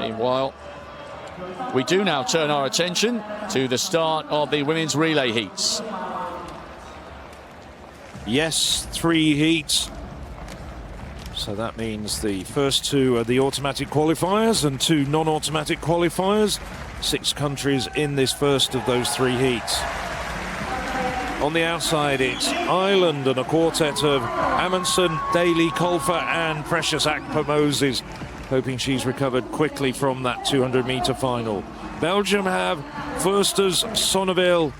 Meanwhile, we do now turn our attention to the start of the women's relay heats. Yes, 3 heats. So that means the first 2 are the automatic qualifiers and 2 non-automatic qualifiers. 6 countries in this first of those 3 heats. On the outside, it's Ireland and a quartet of Amundsen, Daly, Colfer and Precious Akpa-Moses, hoping she's recovered quickly from that 200-meter final. Belgium have Versters, Sonneville,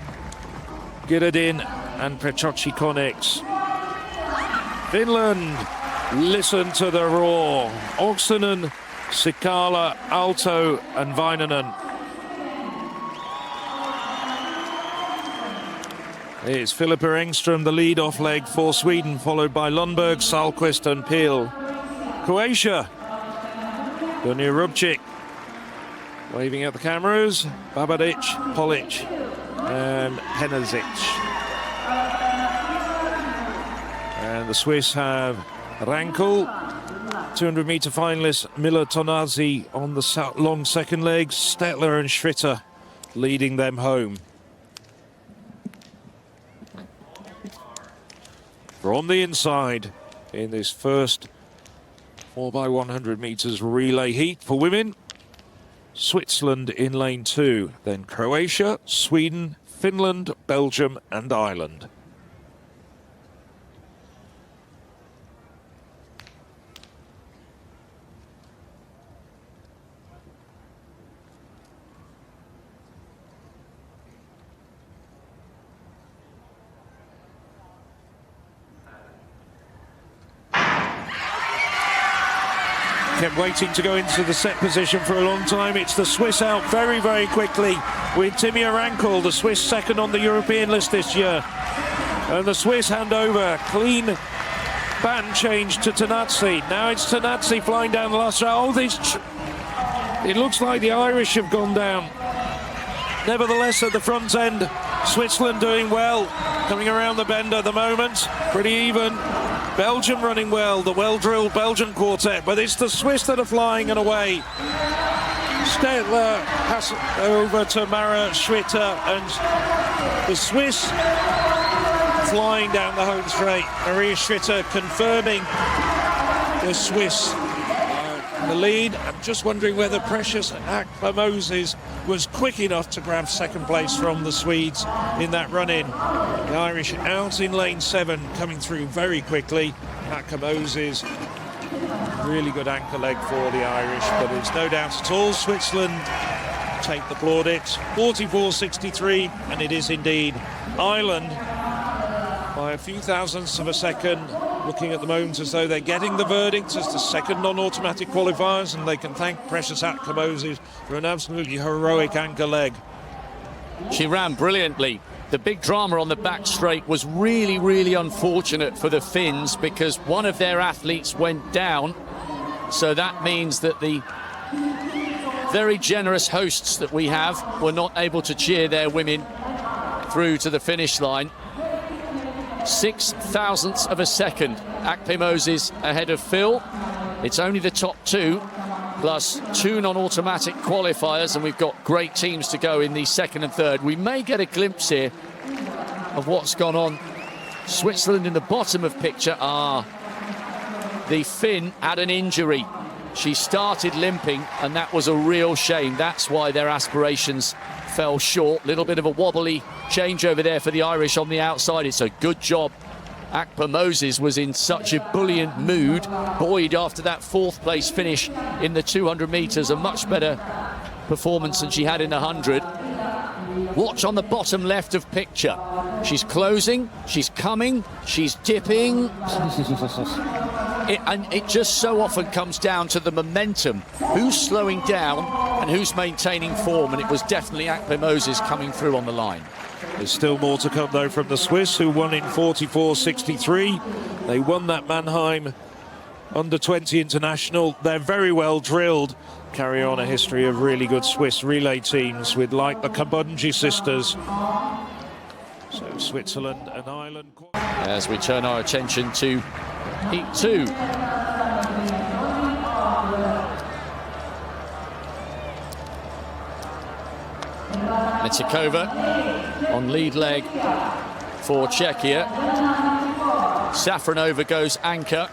Girardin and Prechochi-Konix. Finland, listen to the roar. Oksanen, Sikala, Aalto and Väinänen. It's Filippa Engström, the lead-off leg for Sweden, followed by Lundberg, Salquist and Peel. Croatia, Gunnar Rubčík, waving at the cameras, Babadic, Polic and Penazic. And the Swiss have Rankel, 200-meter finalist Miller Tonazzi on the long second leg, Stettler and Schritter leading them home. From the inside in this first 4x100 meters relay heat for women, Switzerland in lane 2, then Croatia, Sweden, Finland, Belgium and Ireland. Kept waiting to go into the set position for a long time. It's the Swiss out very, very quickly with Timea Rankel, the Swiss second on the European list this year. And the Swiss hand over, clean band change to Tonazzi. Now it's Tonazzi flying down the last round. It looks like the Irish have gone down. Nevertheless, at the front end, Switzerland doing well, coming around the bend at the moment, pretty even. Belgium running well, the well-drilled Belgian quartet, but it's the Swiss that are flying and away. Stettler pass over to Mara Schwitter, and the Swiss flying down the home straight. Maria Schwitter confirming the Swiss in the lead. I'm just wondering whether Precious Akpa-Moses was quick enough to grab second place from the Swedes in that run-in. The Irish out in lane 7, coming through very quickly. Akpa-Moses, really good anchor leg for the Irish, but there's no doubt at all Switzerland take the plaudits. 44.63, and it is indeed Ireland by a few thousandths of a second, looking at the moment as though they're getting the verdict as the second non-automatic qualifiers, and they can thank Precious Akpa-Moses for an absolutely heroic anchor leg. She ran brilliantly. The big drama on the back straight was really, really unfortunate for the Finns because one of their athletes went down. So that means that the very generous hosts that we have were not able to cheer their women through to the finish line. 6 thousandths of a second. Akpa-Moses ahead of Phil. It's only the top 2 plus 2 non-automatic qualifiers, and we've got great teams to go in the second and third. We may get a glimpse here of what's gone on. Switzerland in the bottom of picture. The Finn had an injury. She started limping, and that was a real shame. That's why their aspirations fell short. Little bit of a wobbly change over there for the Irish on the outside. It's a good job. Akpa-Moses was in such a buoyant mood, buoyed after that 4th place finish in the 200 meters, a much better performance than she had in the 100. Watch on the bottom left of picture. She's closing, she's coming, she's dipping. It just so often comes down to the momentum. Who's slowing down and who's maintaining form, and it was definitely Akpa-Moses coming through on the line. There's still more to come, though, from the Swiss, who won in 44.63. They won that Mannheim Under-20 International. They're very well drilled. Carry on a history of really good Swiss relay teams with, like, the Kabunji sisters. So Switzerland and Ireland. As we turn our attention to Heat 2. Mitikova on lead leg for Czechia. Safronova goes anchor.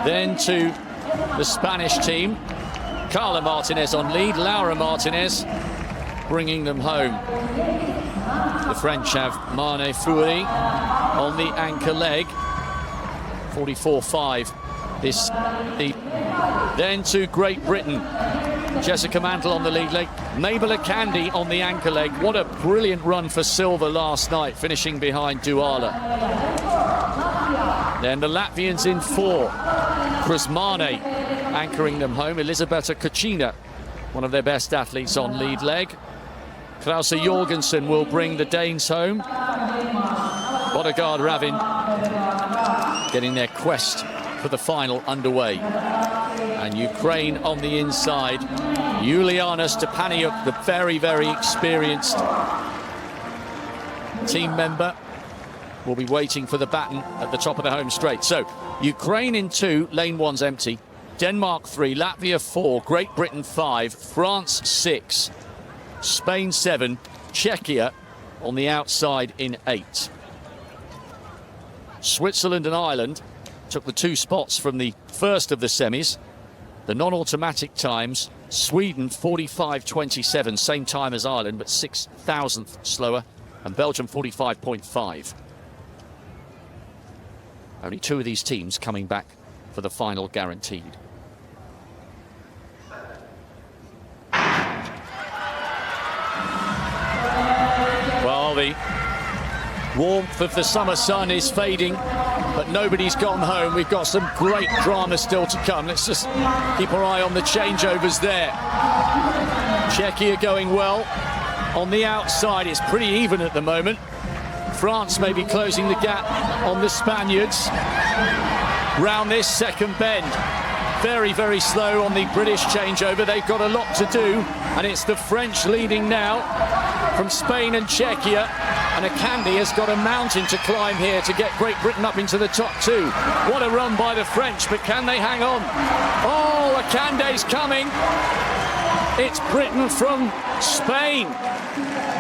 Then to the Spanish team. Carla Martinez on lead, Laura Martinez bringing them home. The French have Marne Foury on the anchor leg. 44.5. Then to Great Britain. Jessica Mantle on the lead leg. Mabel Akandi on the anchor leg. What a brilliant run for silver last night, finishing behind Duala. Then the Latvians in 4. Krusmane anchoring them home. Elisabetta Kacina, one of their best athletes, on lead leg. Krause Jorgensen will bring the Danes home. Bodegaard Ravin getting their quest for the final underway. And Ukraine on the inside. Juliana Stepaniuk, the very, very experienced team member, will be waiting for the baton at the top of the home straight. So Ukraine in 2, lane 1's empty. Denmark 3, Latvia 4, Great Britain 5, France 6, Spain 7, Czechia on the outside in 8. Switzerland and Ireland took the 2 spots from the first of the semis. The non-automatic times, Sweden 45.27, same time as Ireland, but 6,000th slower, and Belgium 45.5. Only 2 of these teams coming back for the final guaranteed. Well, the warmth of the summer sun is fading, but nobody's gone home. We've got some great drama still to come. Let's just keep our eye on the changeovers there. Czechia going well. On the outside, it's pretty even at the moment. France may be closing the gap on the Spaniards. Round this second bend. Very, very slow on the British changeover. They've got a lot to do, and it's the French leading now from Spain and Czechia. And Akandi has got a mountain to climb here to get Great Britain up into the top 2. What a run by the French, but can they hang on? Oh, Akandi's coming. It's Britain from Spain.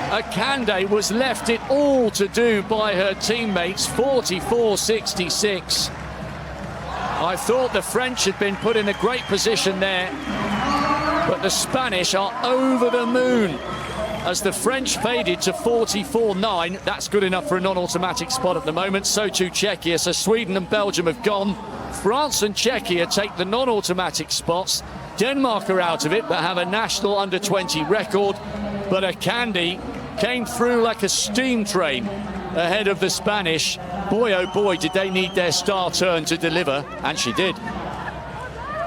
Akandi was left it all to do by her teammates, 44.66. I thought the French had been put in a great position there, but the Spanish are over the moon as the French faded to 44.9. That's good enough for a non-automatic spot at the moment. So too Czechia. So Sweden and Belgium have gone. France and Czechia take the non-automatic spots. Denmark are out of it, but have a national under-20 record. But Akandi came through like a steam train ahead of the Spanish. Boy, oh boy, did they need their star turn to deliver, and she did.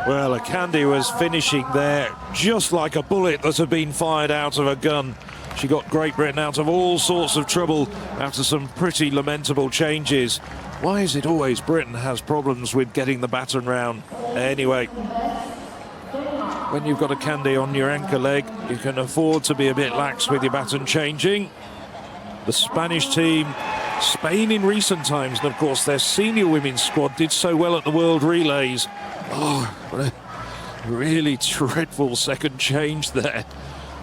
Well, Akandi was finishing there just like a bullet that had been fired out of a gun. She got Great Britain out of all sorts of trouble after some pretty lamentable changes. Why is it always Britain has problems with getting the baton round? Anyway, when you've got Akandi on your anchor leg, you can afford to be a bit lax with your baton changing. The Spanish team, Spain in recent times, and of course their senior women's squad did so well at the World Relays. Oh, what a really dreadful second change there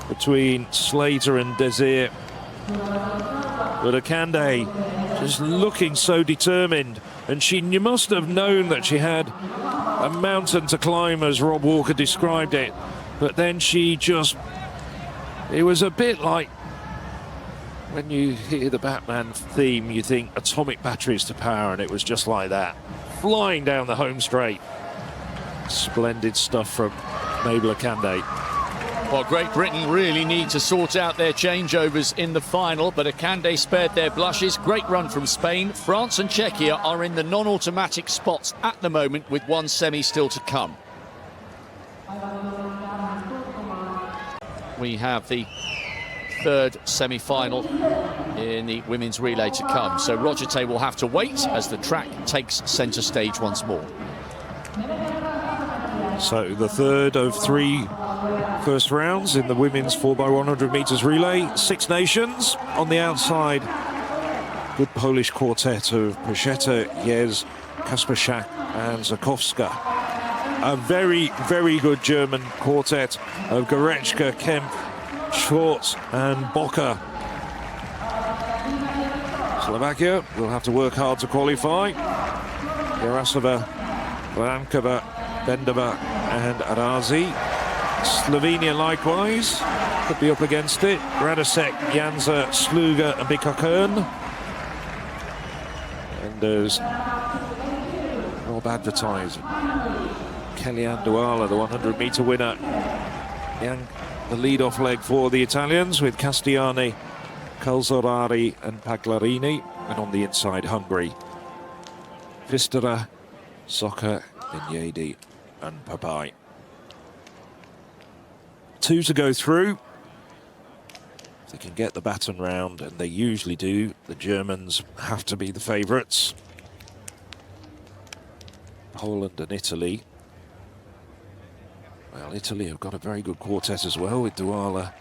between Slater and Desir. But Akandi just looking so determined, and you must have known that she had a mountain to climb, as Rob Walker described it. But then it was a bit like when you hear the Batman theme, you think atomic batteries to power, and it was just like that. Flying down the home straight. Splendid stuff from Mabel Akandi. Well, Great Britain really need to sort out their changeovers in the final, but Akandi spared their blushes. Great run from Spain. France and Czechia are in the non-automatic spots at the moment, with 1 semi still to come. We have the 3rd semi-final in the women's relay to come. So Roger Tay will have to wait as the track takes centre stage once more. So the 3rd of 3 first rounds in the women's 4x100 meters relay. 6 nations on the outside. Good Polish quartet of Pryszeta, Jez, Kasperczak and Zakowska. A very, very good German quartet of Goretzka, Kempf Schwartz and Boca. Slovakia will have to work hard to qualify. Yarasova, Blankova, Bendova and Arazi. Slovenia likewise could be up against it. Radosek, Janza, Sluga and Bikakern. And there's Rob advertising. Kellyanne Douala, the 100-meter winner. The lead-off leg for the Italians with Castiani, Calzorari and Pagliarini. And on the inside, Hungary. Vistara, Soccer, Vignedi and Papai. 2 to go through. If they can get the baton round, and they usually do, the Germans have to be the favourites. Poland and Italy. Well, Italy have got a very good quartet as well with Douala.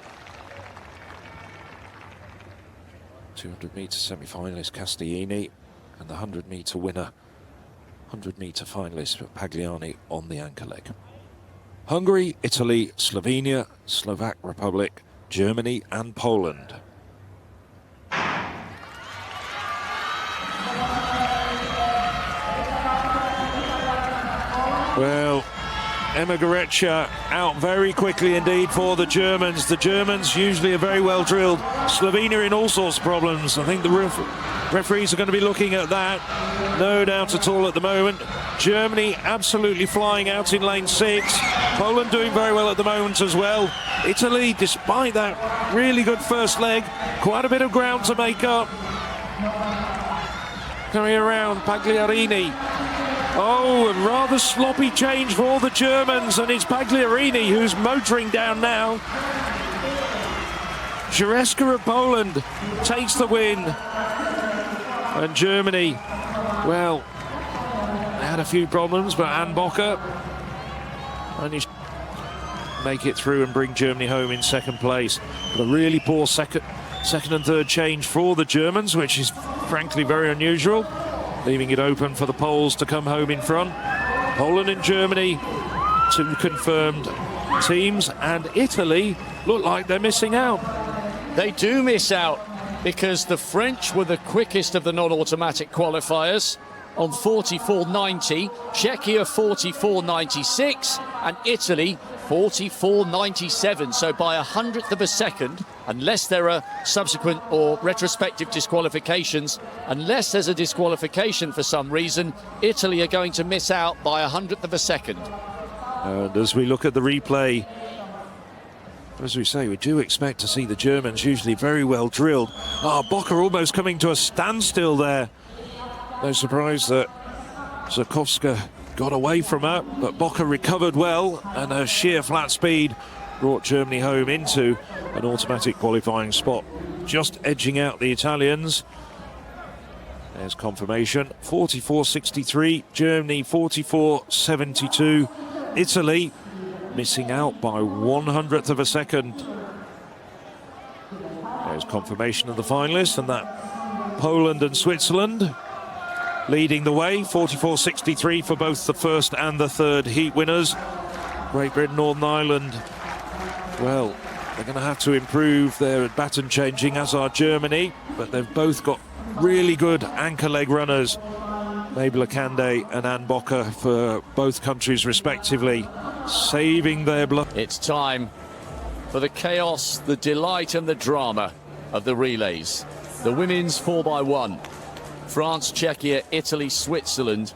200-meter semi-finalist Castiani and the 100-meter winner, 100-meter finalist Pagliani on the anchor leg. Hungary, Italy, Slovenia, Slovak Republic, Germany and Poland. Well, Emma Goretzka out very quickly indeed for the Germans. The Germans usually are very well drilled. Slovenia in all sorts of problems. I think the referees are going to be looking at that. No doubt at all at the moment. Germany absolutely flying out in lane 6. Poland doing very well at the moment as well. Italy, despite that really good first leg, quite a bit of ground to make up. Coming around, Pagliarini. Oh, a rather sloppy change for the Germans, and it's Pagliarini who's motoring down now. Jareska of Poland takes the win. And Germany, well, they had a few problems, but Anne Bocker managed to make it through and bring Germany home in second place. But a really poor second and third change for the Germans, which is frankly very unusual, leaving it open for the Poles to come home in front. Poland and Germany, 2 confirmed teams, and Italy look like they're missing out. They do miss out because the French were the quickest of the non-automatic qualifiers on 44.90, Czechia 44.96 and Italy 44.97. So by 100th of a second, unless there are subsequent or retrospective disqualifications, unless there's a disqualification for some reason, Italy are going to miss out by 100th of a second. And as we look at the replay, as we say, we do expect to see the Germans usually very well drilled. Bocker almost coming to a standstill there. No surprise that Zakowska got away from her, but Bocker recovered well, and her sheer flat speed brought Germany home into an automatic qualifying spot, just edging out the Italians. There's confirmation. 44.63, Germany 44.72. Italy missing out by 100th of a second. There's confirmation of the finalists, and that Poland and Switzerland leading the way. 44.63 for both the first and the third heat winners. Great Britain, Northern Ireland, well, they're going to have to improve their baton changing, as are Germany, but they've both got really good anchor leg runners. Mabel Akande and Anne Bocker for both countries respectively, saving their blood. It's time for the chaos, the delight and the drama of the relays. The women's 4x1. France, Czechia, Italy, Switzerland,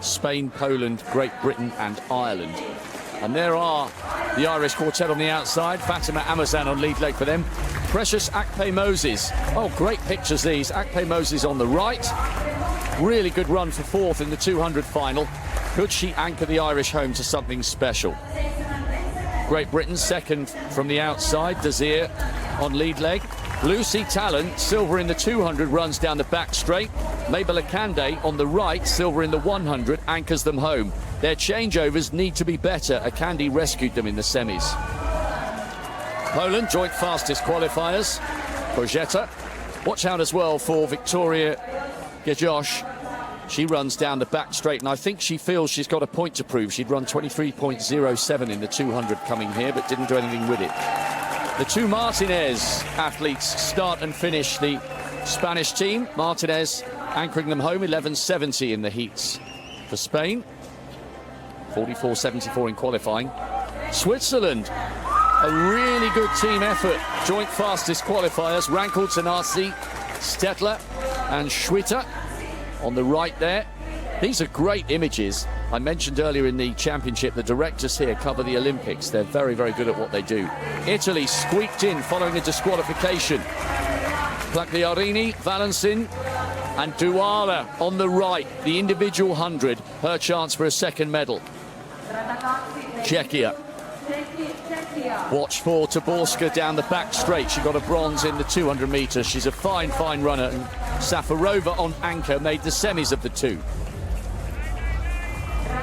Spain, Poland, Great Britain and Ireland. And there are the Irish quartet on the outside. Fatima Amazan on lead leg for them. Precious Akpe-Moses. Oh, great pictures these. Akpe-Moses on the right. Really good run for fourth in the 200 final. Could she anchor the Irish home to something special? Great Britain second from the outside. Desir on lead leg. Lucy Talent, silver in the 200, runs down the back straight. Mabel Akande on the right, silver in the 100, anchors them home. Their changeovers need to be better. Akande rescued them in the semis. Poland, joint fastest qualifiers. Bojeta. Watch out as well for Victoria Gejosh. She runs down the back straight, and I think she feels she's got a point to prove. She'd run 23.07 in the 200 coming here, but didn't do anything with it. The two Martinez athletes start and finish the Spanish team. Martinez anchoring them home, 11.70 in the heats for Spain. 44.74 in qualifying. Switzerland, a really good team effort. Joint fastest qualifiers, Rankel, Tanasi, Stettler and Schwitter on the right there. These are great images. I mentioned earlier in the championship, the directors here cover the Olympics. They're very, very good at what they do. Italy squeaked in following a disqualification. Plagliarini, Valencin and Douala on the right. The individual 100, her chance for a second medal. Czechia. Watch for Taborska down the back straight. She got a bronze in the 200 meters. She's a fine, fine runner. And Safarova on anchor made the semis of the two.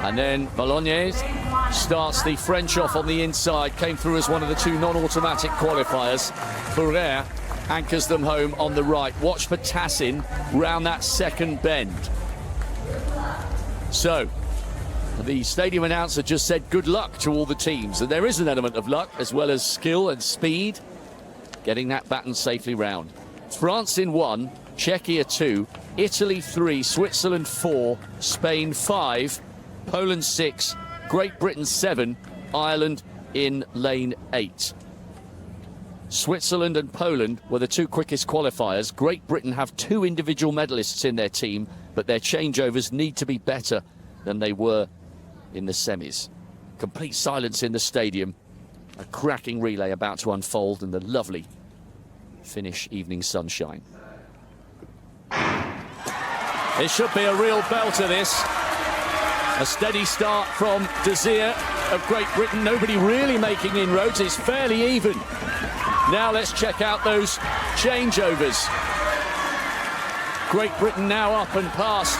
And then Bolognese starts the French off on the inside. Came through as one of the two non-automatic qualifiers. Ferrer anchors them home on the right. Watch for Tassin round that second bend. So, the stadium announcer just said good luck to all the teams. And there is an element of luck as well as skill and speed. Getting that baton safely round. France in 1, Czechia 2, Italy 3, Switzerland 4, Spain 5, Poland 6, Great Britain 7, Ireland in lane 8. Switzerland and Poland were the two quickest qualifiers. Great Britain have two individual medalists in their team, but their changeovers need to be better than they were in the semis. Complete silence in the stadium. A cracking relay about to unfold in the lovely Finnish evening sunshine. It should be a real belter, this. A steady start from Desir of Great Britain. Nobody really making inroads. It's fairly even. Now let's check out those changeovers. Great Britain now up and past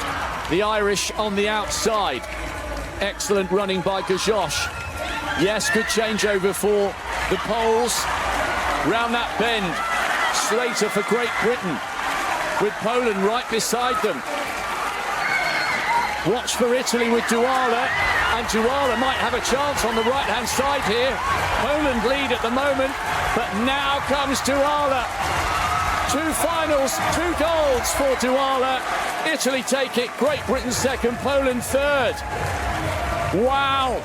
the Irish on the outside. Excellent running by Gajosh. Yes, good changeover for the Poles. Round that bend, Slater for Great Britain, with Poland right beside them. Watch for Italy with Douala, and Douala might have a chance on the right-hand side here. Poland lead at the moment, but now comes Douala. Two finals, 2 golds for Douala. Italy take it, Great Britain second, Poland third. Wow,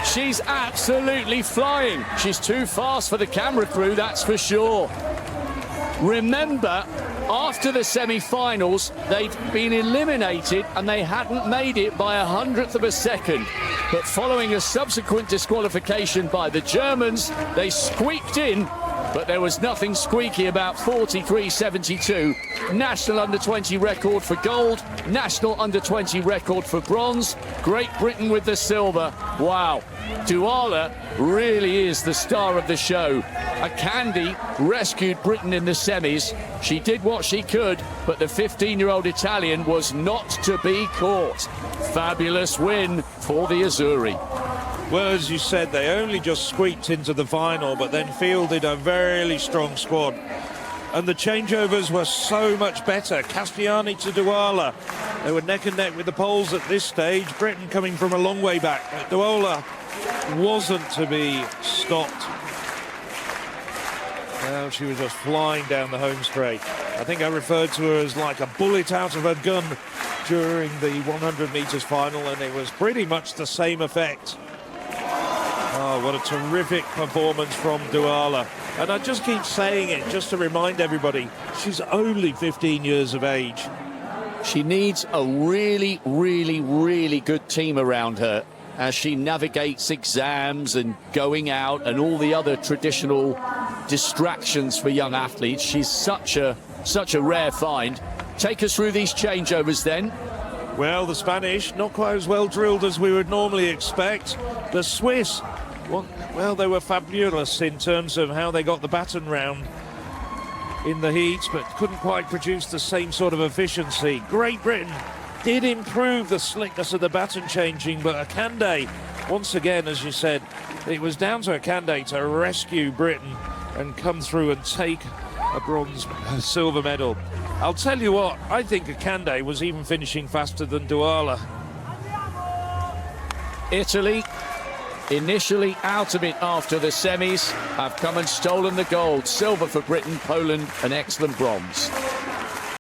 she's absolutely flying. She's too fast for the camera crew, that's for sure. Remember, after the semi-finals, they'd been eliminated and they hadn't made it by 100th of a second. But following a subsequent disqualification by the Germans, they squeaked in, but there was nothing squeaky about 43.72. National under-20 record for gold, national under-20 record for bronze. Great Britain with the silver. Wow, Douala really is the star of the show. Akandi rescued Britain in the semis. She did what she could, but the 15-year-old Italian was not to be caught. Fabulous win for the Azzurri. Well, as you said, they only just squeaked into the final, but then fielded a very strong squad. And the changeovers were so much better. Castiani to Douala. They were neck and neck with the Poles at this stage. Britain coming from a long way back. But Douala wasn't to be stopped. Now she was just flying down the home straight. I think I referred to her as like a bullet out of a gun during the 100 metres final, and it was pretty much the same effect. Oh, what a terrific performance from Douala. And I just keep saying it just to remind everybody, she's only 15 years of age. She needs a really, really, really good team around her as she navigates exams and going out and all the other traditional distractions for young athletes. She's such a rare find. Take us through these changeovers then. Well, the Spanish, not quite as well drilled as we would normally expect. The Swiss, well, they were fabulous in terms of how they got the baton round in the heats, but couldn't quite produce the same sort of efficiency. Great Britain did improve the slickness of the baton changing, but Akande, once again, as you said, it was down to Akande to rescue Britain and come through and take a silver medal. I'll tell you what, I think Akande was even finishing faster than Douala. Italy initially out of it after the semis, have come and stolen the gold. Silver for Britain, Poland, an excellent bronze.